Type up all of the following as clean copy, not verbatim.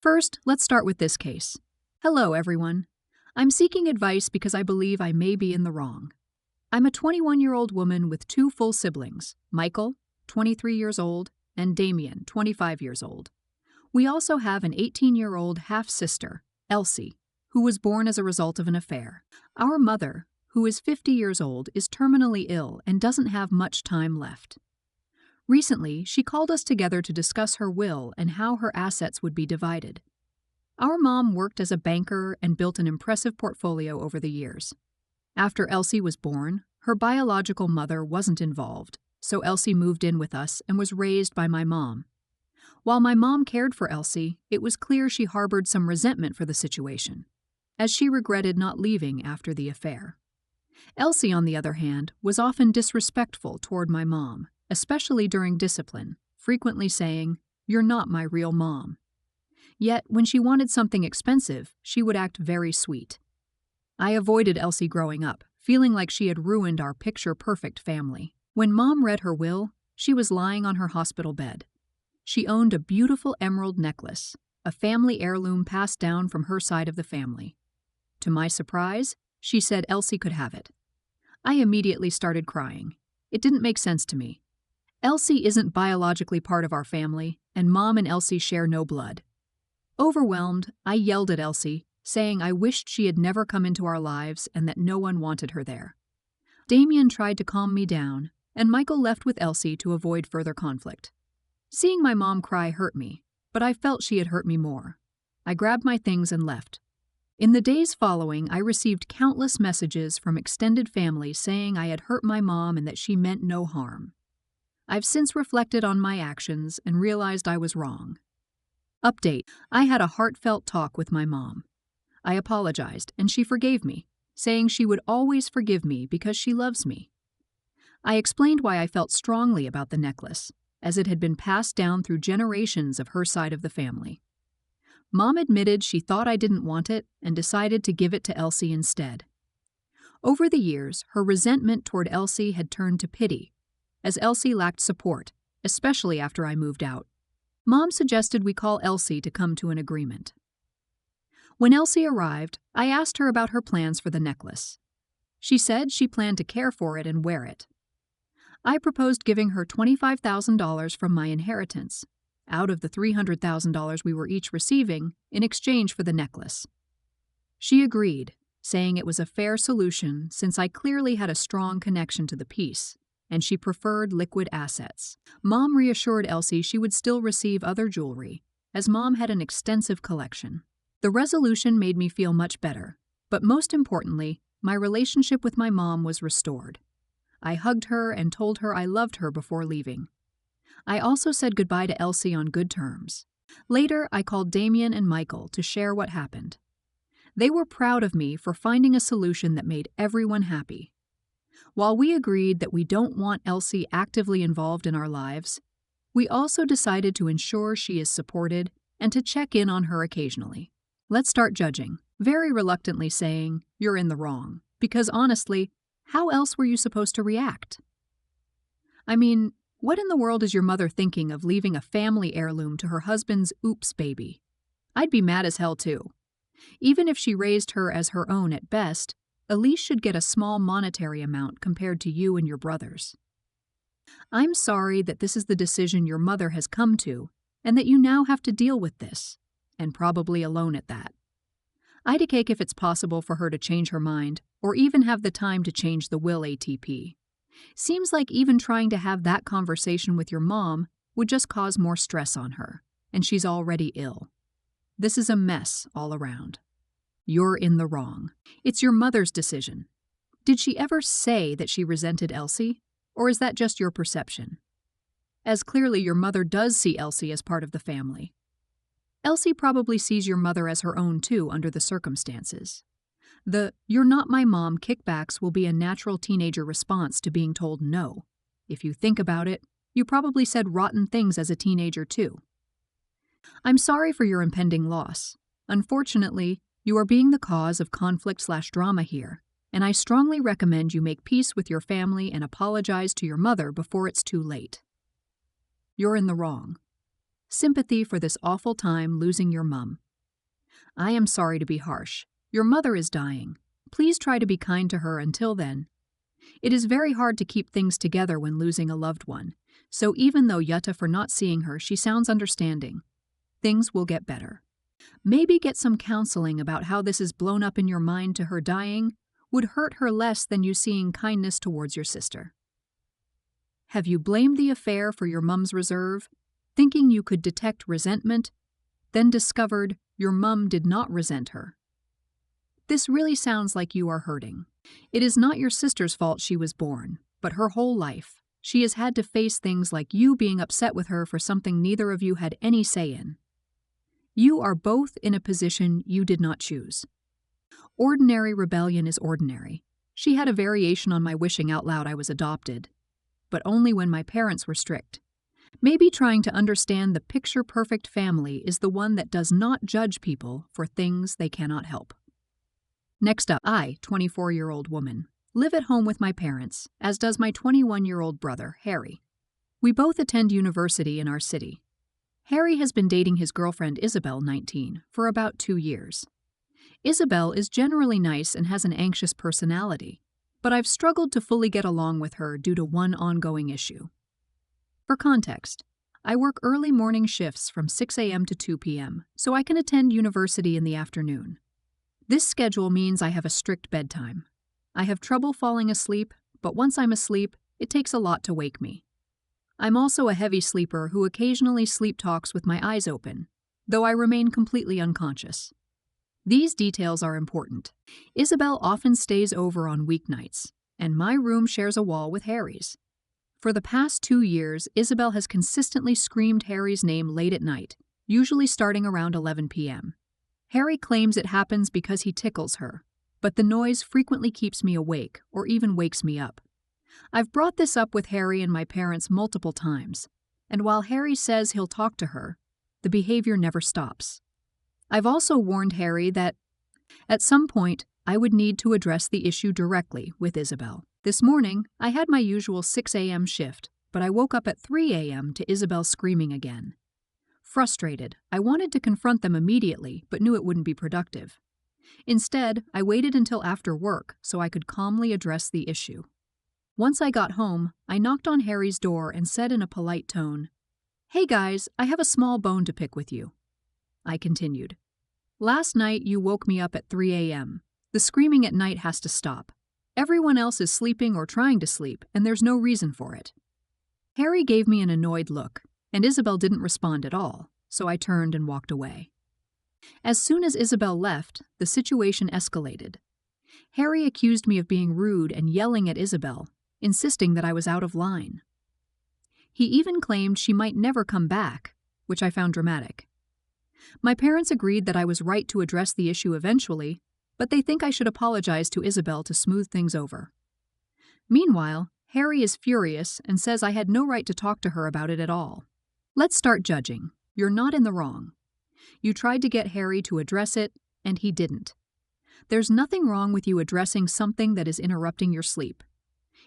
First, let's start with this case. Hello, everyone. I'm seeking advice because I believe I may be in the wrong. I'm a 21-year-old woman with two full siblings, Michael, 23 years old, and Damien, 25 years old. We also have an 18-year-old half-sister, Elsie, who was born as a result of an affair. Our mother, who is 50 years old, is terminally ill and doesn't have much time left. Recently, she called us together to discuss her will and how her assets would be divided. Our mom worked as a banker and built an impressive portfolio over the years. After Elsie was born, her biological mother wasn't involved, so Elsie moved in with us and was raised by my mom. While my mom cared for Elsie, it was clear she harbored some resentment for the situation, as she regretted not leaving after the affair. Elsie, on the other hand, was often disrespectful toward my mom, especially during discipline, frequently saying, "You're not my real mom." Yet, when she wanted something expensive, she would act very sweet. I avoided Elsie growing up, feeling like she had ruined our picture-perfect family. When Mom read her will, she was lying on her hospital bed. She owned a beautiful emerald necklace, a family heirloom passed down from her side of the family. To my surprise, she said Elsie could have it. I immediately started crying. It didn't make sense to me. Elsie isn't biologically part of our family, and Mom and Elsie share no blood. Overwhelmed, I yelled at Elsie, saying I wished she had never come into our lives and that no one wanted her there. Damien tried to calm me down, and Michael left with Elsie to avoid further conflict. Seeing my mom cry hurt me, but I felt she had hurt me more. I grabbed my things and left. In the days following, I received countless messages from extended family saying I had hurt my mom and that she meant no harm. I've since reflected on my actions and realized I was wrong. Update: I had a heartfelt talk with my mom. I apologized, and she forgave me, saying she would always forgive me because she loves me. I explained why I felt strongly about the necklace, as it had been passed down through generations of her side of the family. Mom admitted she thought I didn't want it and decided to give it to Elsie instead. Over the years, her resentment toward Elsie had turned to pity, as Elsie lacked support, especially after I moved out. Mom suggested we call Elsie to come to an agreement. When Elsie arrived, I asked her about her plans for the necklace. She said she planned to care for it and wear it. I proposed giving her $25,000 from my inheritance, out of the $300,000 we were each receiving, in exchange for the necklace. She agreed, saying it was a fair solution since I clearly had a strong connection to the piece, and she preferred liquid assets. Mom reassured Elsie she would still receive other jewelry, as Mom had an extensive collection. The resolution made me feel much better, but most importantly, my relationship with my mom was restored. I hugged her and told her I loved her before leaving. I also said goodbye to Elsie on good terms. Later, I called Damien and Michael to share what happened. They were proud of me for finding a solution that made everyone happy. While we agreed that we don't want Elsie actively involved in our lives, we also decided to ensure she is supported and to check in on her occasionally. Let's start judging, very reluctantly saying, "You're in the wrong," because honestly, how else were you supposed to react? I mean, what in the world is your mother thinking of leaving a family heirloom to her husband's oops baby? I'd be mad as hell too. Even if she raised her as her own at best, Elise should get a small monetary amount compared to you and your brothers. I'm sorry that this is the decision your mother has come to and that you now have to deal with this, and probably alone at that. I'd cake if it's possible for her to change her mind or even have the time to change the will ATP. Seems like even trying to have that conversation with your mom would just cause more stress on her, and she's already ill. This is a mess all around. You're in the wrong. It's your mother's decision. Did she ever say that she resented Elsie, or is that just your perception? As clearly your mother does see Elsie as part of the family. Elsie probably sees your mother as her own too under the circumstances. The "you're not my mom" kickbacks will be a natural teenager response to being told no. If you think about it, you probably said rotten things as a teenager too. I'm sorry for your impending loss. Unfortunately, you are being the cause of conflict/drama here, and I strongly recommend you make peace with your family and apologize to your mother before it's too late. You're in the wrong. sympathy for this awful time losing your mum. I am sorry to be harsh. Your mother is dying. Please try to be kind to her until then. It is very hard to keep things together when losing a loved one, so even though Yutta for not seeing her, she sounds understanding. Things will get better. Maybe get some counseling about how this is blown up in your mind to her dying would hurt her less than you seeing kindness towards your sister. Have you blamed the affair for your mum's reserve, thinking you could detect resentment, then discovered your mum did not resent her? This really sounds like you are hurting. It is not your sister's fault she was born, but her whole life. She has had to face things like you being upset with her for something neither of you had any say in. You are both in a position you did not choose. Ordinary rebellion is ordinary. She had a variation on my wishing out loud I was adopted, but only when my parents were strict. Maybe trying to understand the picture-perfect family is the one that does not judge people for things they cannot help. Next up, I, 24-year-old woman, live at home with my parents, as does my 21-year-old brother, Harry. We both attend university in our city. Harry has been dating his girlfriend Isabel, 19, for about 2 years. Isabel is generally nice and has an anxious personality, but I've struggled to fully get along with her due to one ongoing issue. For context, I work early morning shifts from 6 a.m. to 2 p.m., so I can attend university in the afternoon. This schedule means I have a strict bedtime. I have trouble falling asleep, but once I'm asleep, it takes a lot to wake me. I'm also a heavy sleeper who occasionally sleep talks with my eyes open, though I remain completely unconscious. These details are important. Isabel often stays over on weeknights, and my room shares a wall with Harry's. For the past 2 years, Isabel has consistently screamed Harry's name late at night, usually starting around 11 p.m. Harry claims it happens because he tickles her, but the noise frequently keeps me awake or even wakes me up. I've brought this up with Harry and my parents multiple times, and while Harry says he'll talk to her, the behavior never stops. I've also warned Harry that, at some point, I would need to address the issue directly with Isabel. This morning, I had my usual 6 a.m. shift, but I woke up at 3 a.m. to Isabel screaming again. Frustrated, I wanted to confront them immediately, but knew it wouldn't be productive. Instead, I waited until after work so I could calmly address the issue. Once I got home, I knocked on Harry's door and said in a polite tone, "Hey guys, I have a small bone to pick with you." I continued, "Last night you woke me up at 3 a.m. The screaming at night has to stop. Everyone else is sleeping or trying to sleep, and there's no reason for it." Harry gave me an annoyed look, and Isabel didn't respond at all, so I turned and walked away. As soon as Isabel left, the situation escalated. Harry accused me of being rude and yelling at Isabel, insisting that I was out of line. He even claimed she might never come back, which I found dramatic. My parents agreed that I was right to address the issue eventually, but they think I should apologize to Isabel to smooth things over. Meanwhile, Harry is furious and says I had no right to talk to her about it at all. Let's start judging. You're not in the wrong. You tried to get Harry to address it, and he didn't. There's nothing wrong with you addressing something that is interrupting your sleep.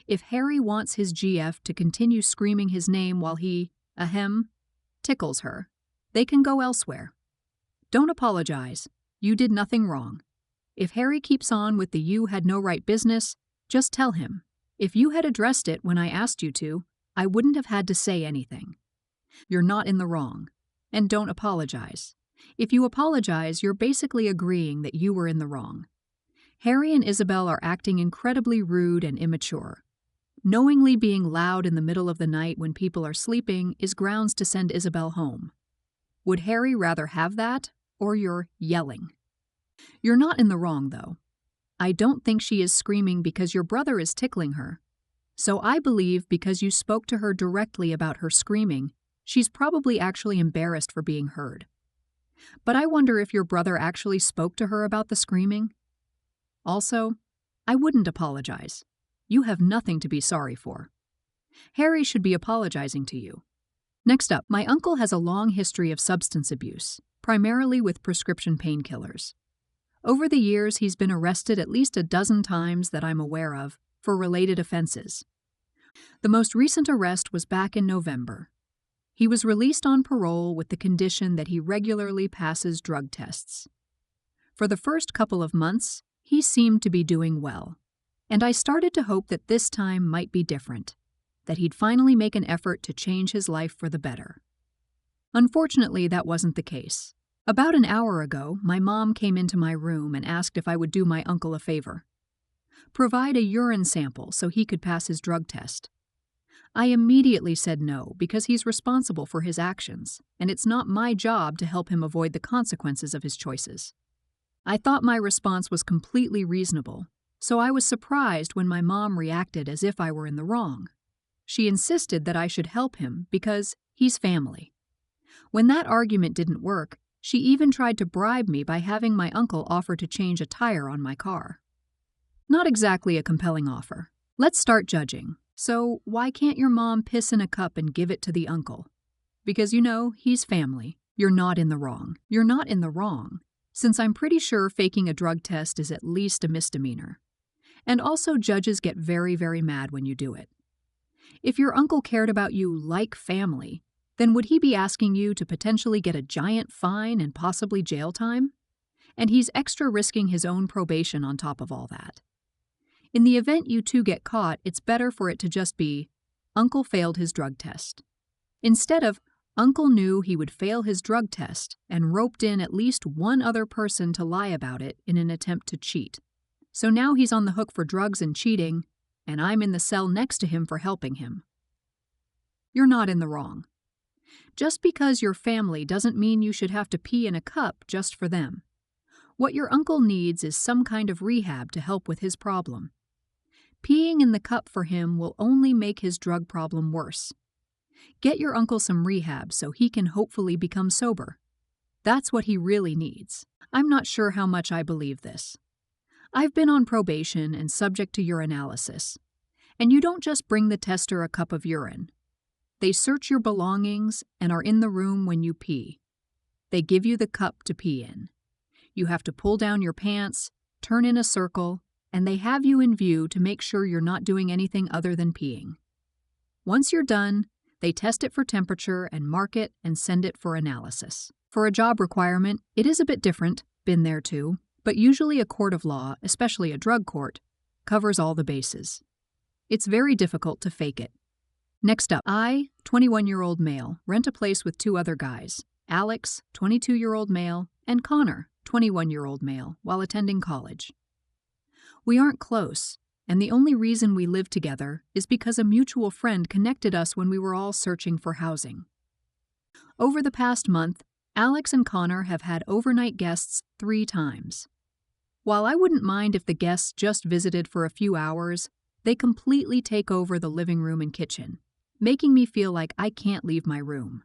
If Harry wants his GF to continue screaming his name while he, tickles her, they can go elsewhere. Don't apologize. You did nothing wrong. If Harry keeps on with the "you had no right" business, just tell him. If you had addressed it when I asked you to, I wouldn't have had to say anything. You're not in the wrong. And don't apologize. If you apologize, you're basically agreeing that you were in the wrong. Harry and Isabel are acting incredibly rude and immature. Knowingly being loud in the middle of the night when people are sleeping is grounds to send Isabel home. Would Harry rather have that, or your yelling? You're not in the wrong, though. I don't think she is screaming because your brother is tickling her. So I believe because you spoke to her directly about her screaming, she's probably actually embarrassed for being heard. But I wonder if your brother actually spoke to her about the screaming. Also, I wouldn't apologize. You have nothing to be sorry for. Harry should be apologizing to you. Next up, my uncle has a long history of substance abuse, primarily with prescription painkillers. Over the years, he's been arrested at least a dozen times that I'm aware of for related offenses. The most recent arrest was back in November. He was released on parole with the condition that he regularly passes drug tests. For the first couple of months, he seemed to be doing well, and I started to hope that this time might be different, that he'd finally make an effort to change his life for the better. Unfortunately, that wasn't the case. About an hour ago, my mom came into my room and asked if I would do my uncle a favor. Provide a urine sample so he could pass his drug test. I immediately said no because he's responsible for his actions, and it's not my job to help him avoid the consequences of his choices. I thought my response was completely reasonable, so I was surprised when my mom reacted as if I were in the wrong. She insisted that I should help him because he's family. When that argument didn't work, she even tried to bribe me by having my uncle offer to change a tire on my car. Not exactly a compelling offer. Let's start judging. So why can't your mom piss in a cup and give it to the uncle? Because he's family. You're not in the wrong. You're not in the wrong, since I'm pretty sure faking a drug test is at least a misdemeanor. And also judges get very, very mad when you do it. If your uncle cared about you like family, then would he be asking you to potentially get a giant fine and possibly jail time? And he's extra risking his own probation on top of all that. In the event you two get caught, it's better for it to just be, Uncle failed his drug test. Instead of, Uncle knew he would fail his drug test and roped in at least one other person to lie about it in an attempt to cheat. So now he's on the hook for drugs and cheating, and I'm in the cell next to him for helping him. You're not in the wrong. Just because you're family doesn't mean you should have to pee in a cup just for them. What your uncle needs is some kind of rehab to help with his problem. Peeing in the cup for him will only make his drug problem worse. Get your uncle some rehab so he can hopefully become sober. That's what he really needs. I'm not sure how much I believe this. I've been on probation and subject to urinalysis. And you don't just bring the tester a cup of urine. They search your belongings and are in the room when you pee. They give you the cup to pee in. You have to pull down your pants, turn in a circle, and they have you in view to make sure you're not doing anything other than peeing. Once you're done, they test it for temperature and mark it and send it for analysis. For a job requirement, it is a bit different, been there too, but usually a court of law, especially a drug court, covers all the bases. It's very difficult to fake it. Next up, I, 21-year-old male, rent a place with two other guys, Alex, 22-year-old male, and Connor, 21-year-old male, while attending college. We aren't close, and the only reason we live together is because a mutual friend connected us when we were all searching for housing. Over the past month, Alex and Connor have had overnight guests 3 times. While I wouldn't mind if the guests just visited for a few hours, they completely take over the living room and kitchen, making me feel like I can't leave my room.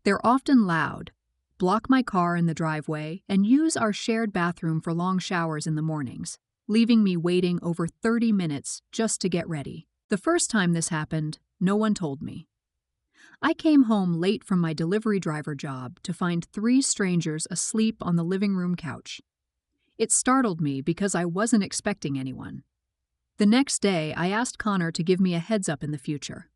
They're often loud, block my car in the driveway, and use our shared bathroom for long showers in the mornings, leaving me waiting over 30 minutes just to get ready. The first time this happened, no one told me. I came home late from my delivery driver job to find 3 strangers asleep on the living room couch. It startled me because I wasn't expecting anyone. The next day, I asked Connor to give me a heads up in the future.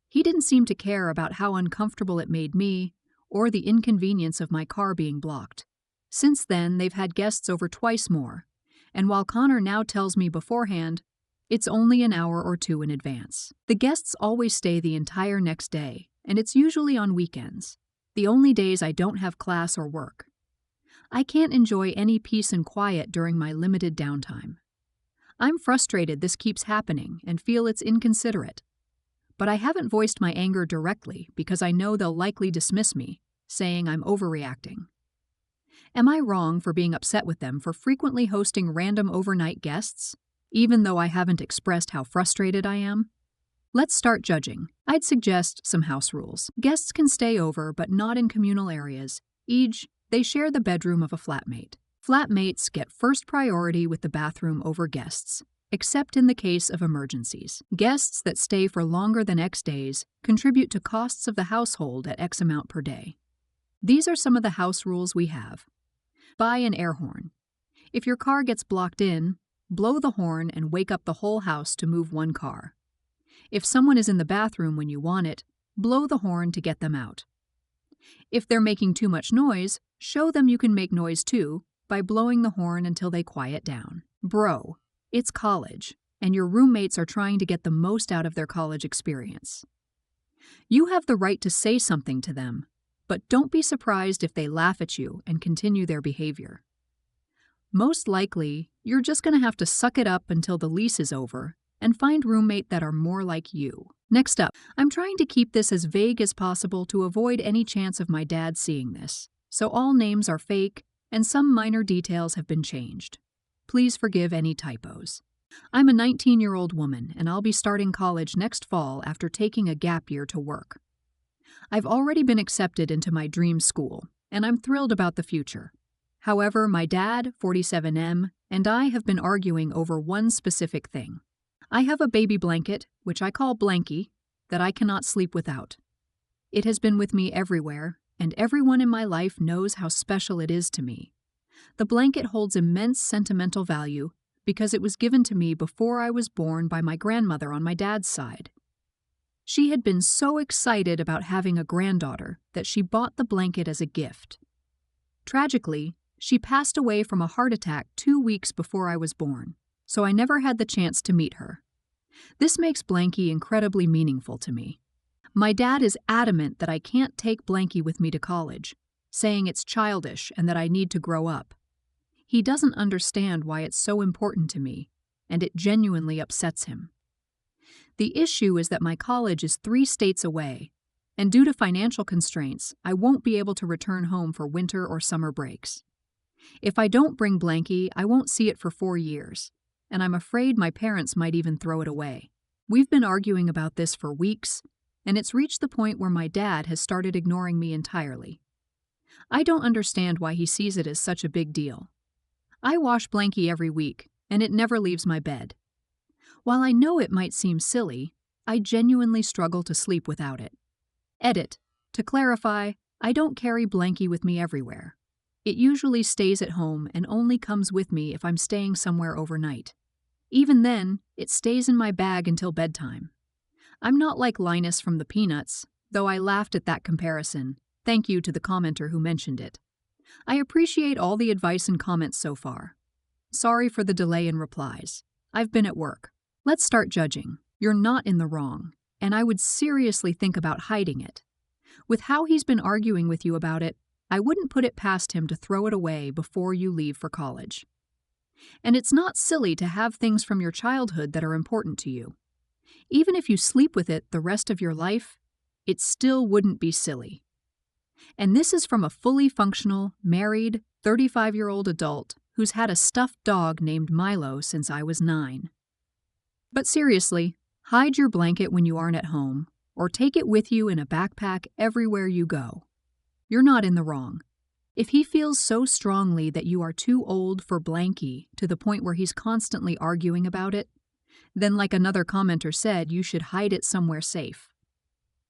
He didn't seem to care about how uncomfortable it made me or the inconvenience of my car being blocked. Since then, they've had guests over twice more, and while Connor now tells me beforehand, it's only an hour or 2 in advance. The guests always stay the entire next day, and it's usually on weekends, the only days I don't have class or work. I can't enjoy any peace and quiet during my limited downtime. I'm frustrated this keeps happening and feel it's inconsiderate. But I haven't voiced my anger directly because I know they'll likely dismiss me, saying I'm overreacting. Am I wrong for being upset with them for frequently hosting random overnight guests, even though I haven't expressed how frustrated I am? Let's start judging. I'd suggest some house rules. Guests can stay over, but not in communal areas, e.g., they share the bedroom of a flatmate. Flatmates get first priority with the bathroom over guests, except in the case of emergencies. Guests that stay for longer than X days contribute to costs of the household at X amount per day. These are some of the house rules we have. Buy an air horn. If your car gets blocked in, blow the horn and wake up the whole house to move one car. If someone is in the bathroom when you want it, blow the horn to get them out. If they're making too much noise, show them you can make noise too by blowing the horn until they quiet down. Bro, it's college, and your roommates are trying to get the most out of their college experience. You have the right to say something to them, but don't be surprised if they laugh at you and continue their behavior. Most likely, you're just going to have to suck it up until the lease is over and find roommates that are more like you. Next up, I'm trying to keep this as vague as possible to avoid any chance of my dad seeing this, so all names are fake and some minor details have been changed. Please forgive any typos. I'm a 19-year-old woman and I'll be starting college next fall after taking a gap year to work. I've already been accepted into my dream school, and I'm thrilled about the future. However, my dad, 47M, and I have been arguing over one specific thing. I have a baby blanket, which I call Blanky, that I cannot sleep without. It has been with me everywhere, and everyone in my life knows how special it is to me. The blanket holds immense sentimental value because it was given to me before I was born by my grandmother on my dad's side. She had been so excited about having a granddaughter that she bought the blanket as a gift. Tragically, she passed away from a heart attack 2 weeks before I was born, so I never had the chance to meet her. This makes Blanky incredibly meaningful to me. My dad is adamant that I can't take Blanky with me to college, saying it's childish and that I need to grow up. He doesn't understand why it's so important to me, and it genuinely upsets him. The issue is that my college is 3 states away, and due to financial constraints, I won't be able to return home for winter or summer breaks. If I don't bring Blanky, I won't see it for 4 years, and I'm afraid my parents might even throw it away. We've been arguing about this for weeks, and it's reached the point where my dad has started ignoring me entirely. I don't understand why he sees it as such a big deal. I wash Blanky every week, and it never leaves my bed. While I know it might seem silly, I genuinely struggle to sleep without it. Edit. To clarify, I don't carry Blanky with me everywhere. It usually stays at home and only comes with me if I'm staying somewhere overnight. Even then, it stays in my bag until bedtime. I'm not like Linus from the Peanuts, though I laughed at that comparison. Thank you to the commenter who mentioned it. I appreciate all the advice and comments so far. Sorry for the delay in replies. I've been at work. Let's start judging. You're not in the wrong, and I would seriously think about hiding it. With how he's been arguing with you about it, I wouldn't put it past him to throw it away before you leave for college. And it's not silly to have things from your childhood that are important to you. Even if you sleep with it the rest of your life, it still wouldn't be silly. And this is from a fully functional, married, 35-year-old adult who's had a stuffed dog named Milo since I was 9. But seriously, hide your blanket when you aren't at home, or take it with you in a backpack everywhere you go. You're not in the wrong. If he feels so strongly that you are too old for Blanky to the point where he's constantly arguing about it, then like another commenter said, you should hide it somewhere safe.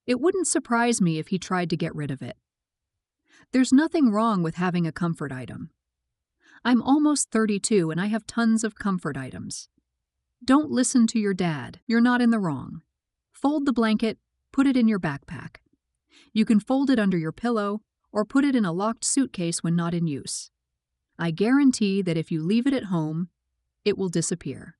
It wouldn't surprise me if he tried to get rid of it. There's nothing wrong with having a comfort item. I'm almost 32 and I have tons of comfort items. Don't listen to your dad. You're not in the wrong. Fold the blanket, put it in your backpack. You can fold it under your pillow or put it in a locked suitcase when not in use. I guarantee that if you leave it at home, it will disappear.